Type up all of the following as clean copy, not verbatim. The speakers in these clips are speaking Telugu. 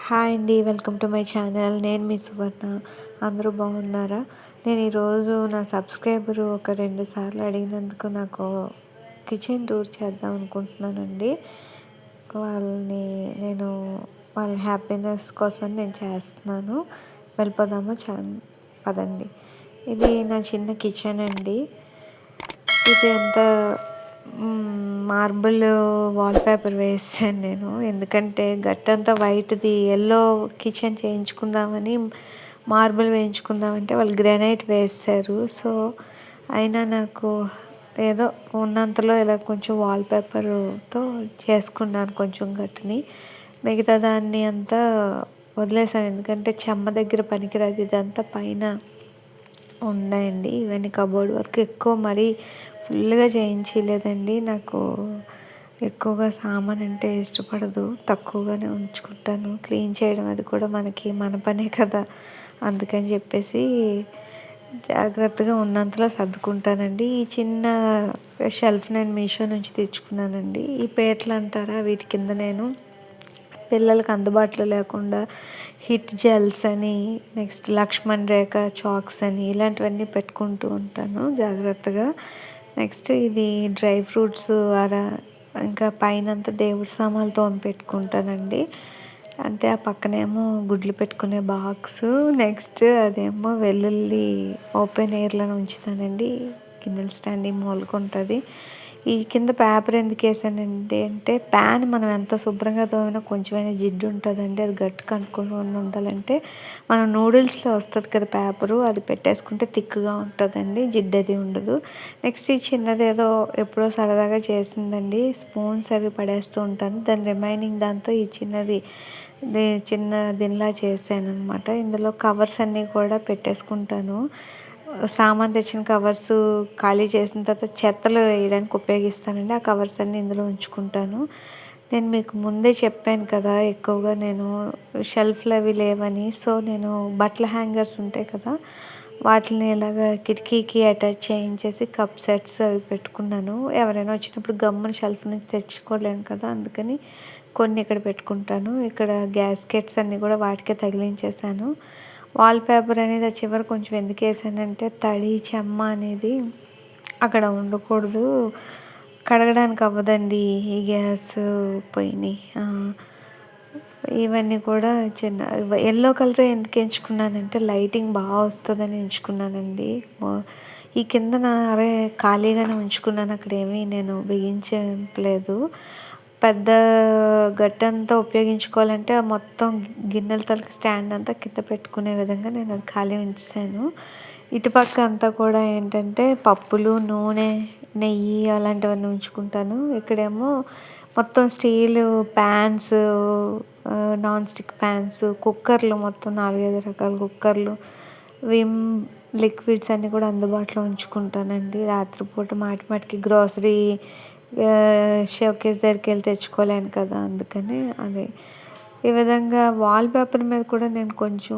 హాయ్ అండి, వెల్కమ్ టు మై ఛానల్. నేను మీ సువర్ణ. అందరూ బాగున్నారా? నేను ఈరోజు నా సబ్స్క్రైబరు ఒక 2 సార్లు అడిగినందుకు నాకు కిచెన్ టూర్ చేద్దాం అనుకుంటున్నానండి. వాళ్ళని నేను వాళ్ళ హ్యాపీనెస్ కోసమని నేను చేస్తున్నాను. వెళ్ళిపోదామా పదండి. ఇది నా చిన్న కిచెన్ అండి. ఇది అంతా మార్బుల్ వాల్పేపర్ వేసాను నేను. ఎందుకంటే గట్టంతా వైట్ది ఎల్లో కిచెన్ చేయించుకుందామని మార్బుల్ వేయించుకుందామంటే వాళ్ళు గ్రానైట్ వేశారు. సో అయినా నాకు ఏదో ఉన్నంతలో ఇలా కొంచెం వాల్పేపర్తో చేసుకున్నాను కొంచెం గట్టుని. మిగతా దాన్ని అంతా వదిలేసాను, ఎందుకంటే చెమ్మ దగ్గర పనికిరాదు. ఇదంతా పైన ఉన్నాయండి. ఇవన్నీ కబోర్డ్ వర్క్ ఎక్కువ మరీ ఫుల్గా చేయించలేదండి. నాకు ఎక్కువగా సామాన్ అంటే ఇష్టపడదు, తక్కువగానే ఉంచుకుంటాను. క్లీన్ చేయడం అది కూడా మన పనే కదా, అందుకని చెప్పేసి జాగ్రత్తగా ఉన్నంతలో సర్దుకుంటానండి. ఈ చిన్న షెల్ఫ్ నేను మీషో నుంచి తెచ్చుకున్నానండి. ఈ పేటలు అంటారా, వీటి కింద నేను పిల్లలకు అందుబాటులో లేకుండా హిట్ జెల్స్ అని, నెక్స్ట్ లక్ష్మణ్ రేఖ చాక్స్ అని ఇలాంటివన్నీ పెట్టుకుంటూ ఉంటాను జాగ్రత్తగా. నెక్స్ట్ ఇది డ్రై ఫ్రూట్స్ ఇంకా పైనంతా దేవుడి సామాన్లు తోమి పెట్టుకుంటానండి. అంతే. ఆ పక్కనేమో గుడ్లు పెట్టుకునే బాక్స్, నెక్స్ట్ అదేమో వెల్లుల్లి ఓపెన్ ఎయిర్లో ఉంచుతానండి. గిన్నెల స్టాండ్ ఈ మూలకుంటుంది. ఈ కింద పేపర్ ఎందుకు వేసానండి అంటే, ప్యాన్ మనం ఎంత శుభ్రంగా తోమినా కొంచెమైనా జిడ్డు ఉంటుందండి. అది గట్టి కనుక్కొని ఉండాలంటే మనం నూడిల్స్లో వస్తుంది కదా పేపరు, అది పెట్టేసుకుంటే థిక్గా ఉంటుందండి, జిడ్డు అది ఉండదు. నెక్స్ట్ ఈ చిన్నది ఏదో ఎప్పుడో సరదాగా చేసిందండి, స్పూన్స్ అవి పడేస్తూ ఉంటాను. దాని రిమైనింగ్ దాంతో ఈ చిన్న దీనిలా చేశాను అనమాట. ఇందులో కవర్స్ అన్నీ కూడా పెట్టేసుకుంటాను. సామాన్ తెచ్చిన కవర్స్ ఖాళీ చేసిన తర్వాత చెత్తలు వేయడానికి ఉపయోగిస్తానండి. ఆ కవర్స్ అన్నీ ఇందులో ఉంచుకుంటాను. నేను మీకు ముందే చెప్పాను కదా, ఎక్కువగా నేను షెల్ఫ్లు అవి లేవని. సో నేను బట్టల హ్యాంగర్స్ ఉంటాయి కదా, వాటిని ఇలాగ కిటికీకి అటాచ్ చేయించేసి కప్ సెట్స్ అవి పెట్టుకున్నాను. ఎవరైనా వచ్చినప్పుడు గమ్మున షెల్ఫ్ నుంచి తెచ్చుకోలేము కదా, అందుకని కొన్ని ఇక్కడ పెట్టుకుంటాను. ఇక్కడ గ్యాస్కెట్స్ అన్నీ కూడా వాటికే తగిలించేసాను. వాల్పేపర్ అనేది ఆ చివరి కొంచెం ఎందుకు వేసానంటే, తడి చెమ్మ అనేది అక్కడ ఉండకూడదు, కడగడానికి అవ్వదండి ఈ గ్యాస్ పొయ్యిని. ఇవన్నీ కూడా ఎల్లో కలర్ ఎందుకు ఎంచుకున్నానంటే, లైటింగ్ బాగా వస్తుందని ఎంచుకున్నానండి. ఈ కింద ఖాళీగానే ఉంచుకున్నాను, అక్కడ ఏమీ నేను బిగించలేదు. పెద్ద గట్టంతా ఉపయోగించుకోవాలంటే మొత్తం గిన్నెల తలకి స్టాండ్ అంతా కింద పెట్టుకునే విధంగా నేను అది ఖాళీ ఉంచాను. ఇటుపక్క అంతా కూడా ఏంటంటే పప్పులు, నూనె, నెయ్యి అలాంటివన్నీ ఉంచుకుంటాను. ఇక్కడేమో మొత్తం steel pans, non stick pans, కుక్కర్లు, మొత్తం 4-5 రకాల కుక్కర్లు, విమ్ లిక్విడ్స్ అన్నీ కూడా అందుబాటులో ఉంచుకుంటానండి. రాత్రిపూట మాటికి గ్రోసరీ షోకేస్ దగ్గరికి వెళ్ళి తెచ్చుకోలేను కదా, అందుకని అది. ఈ విధంగా వాల్పేపర్ మీద కూడా నేను కొంచెం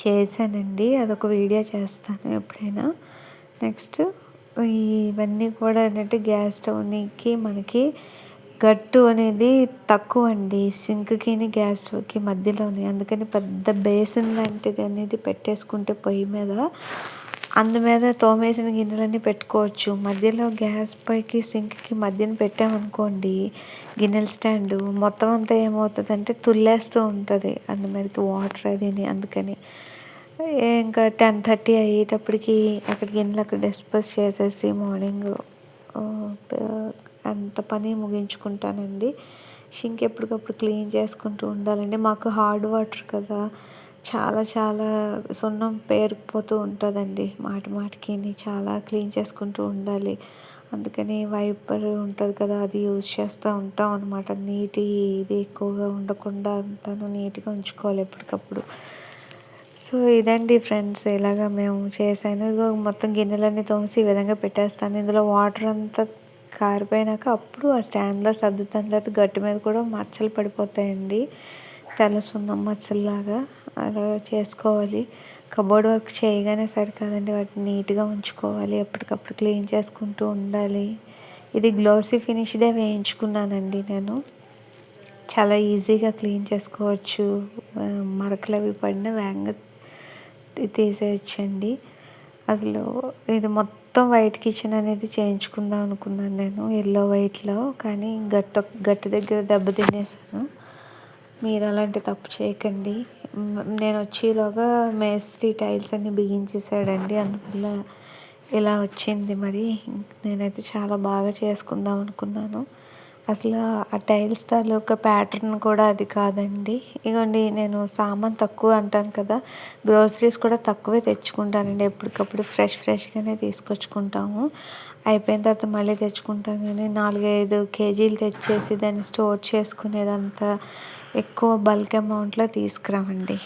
చేశానండి, అదొక వీడియో చేస్తాను ఎప్పుడైనా. నెక్స్ట్ ఇవన్నీ కూడా ఏంటంటే, గ్యాస్ స్టవ్కి మనకి గట్టు అనేది తక్కువ అండి, సింక్కి గ్యాస్ స్టవ్కి మధ్యలోనే. అందుకని పెద్ద బేసిన్ లాంటిది అనేది పెట్టేసుకుంటే పొయ్యి మీద, అందు మీద తోమేసిన గిన్నెలన్నీ పెట్టుకోవచ్చు. మధ్యలో గ్యాస్ పొయ్యికి సింక్కి మధ్యన పెట్టామనుకోండి గిన్నెల స్టాండు, మొత్తం అంతా ఏమవుతుందంటే తుల్లేస్తూ ఉంటుంది అందు మీదకి వాటర్ అదిని. అందుకని ఇంకా 10:30 అయ్యేటప్పటికి అక్కడ గిన్నెలు అక్కడ డిస్పోజ్ చేసేసి మార్నింగ్ అంత పని ముగించుకుంటానండి. సింక్ ఎప్పటికప్పుడు క్లీన్ చేసుకుంటూ ఉండాలండి. మాకు హార్డ్ వాటర్ కదా, చాలా సున్నం పేరుకుపోతూ ఉంటుందండి మాటికి. చాలా క్లీన్ చేసుకుంటూ ఉండాలి. అందుకని వైపర్ ఉంటుంది కదా, అది యూజ్ చేస్తూ ఉంటాం అనమాట. ఇది ఎక్కువగా ఉండకుండా అంతాను నీట్గా ఉంచుకోవాలి ఎప్పటికప్పుడు. సో ఇదండి ఫ్రెండ్స్, ఇలాగా మేము చేశాను. ఇగో మొత్తం గిన్నెలన్నీ తోమేసి ఈ విధంగా పెట్టేస్తాను. ఇందులో వాటర్ అంతా కారిపోయినాక అప్పుడు ఆ స్టాండ్లో సర్దుతాను, లేకపోతే గట్టి మీద కూడా మచ్చలు పడిపోతాయండి, తెల్ల సున్నం మచ్చల్లాగా. అలా చేసుకోవాలి. కబోర్డ్ వర్క్ చేయగానే సరికాదండి, వాటిని నీట్గా ఉంచుకోవాలి, ఎప్పటికప్పుడు క్లీన్ చేసుకుంటూ ఉండాలి. ఇది గ్లోసీ ఫినిష్దే వేయించుకున్నానండి నేను. చాలా ఈజీగా క్లీన్ చేసుకోవచ్చు. మరకలు అవి పడిన వేగంగా తీసేయచ్చండి. అసలు ఇది మొత్తం వైట్ కిచెన్ అనేది చేయించుకుందాం అనుకున్నాను నేను ఎల్లో వైట్లో, కానీ గట్టు దగ్గర దెబ్బ తినేసాను. మీరు అలాంటి తప్పు చేయకండి. నేను వచ్చేలోగా మేస్త్రి టైల్స్ అన్నీ బిగించేసాడండి, అందువల్ల ఇలా వచ్చింది. మరి నేనైతే చాలా బాగా చేసుకుందాం అనుకున్నాను. అసలు ఆ టైల్స్ తాలూకా ప్యాటర్న్ కూడా అది కాదండి. ఇగోండి, నేను సామాన్ తక్కువ అంటాను కదా, గ్రోసరీస్ కూడా తక్కువే తెచ్చుకుంటానండి. ఎప్పటికప్పుడు ఫ్రెష్గానే తీసుకొచ్చుకుంటాము. అయిపోయిన తర్వాత మళ్ళీ తెచ్చుకుంటాం, కానీ 4-5 కేజీలు తెచ్చేసి దాన్ని స్టోర్ చేసుకునేదంతా ఎక్కువ బల్క్ అమౌంట్లో తీసుకురామండి.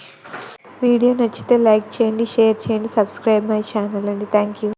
వీడియో నచ్చితే లైక్ చేయండి, షేర్ చేయండి, సబ్స్క్రైబ్ మై ఛానల్ అండి. Thank you.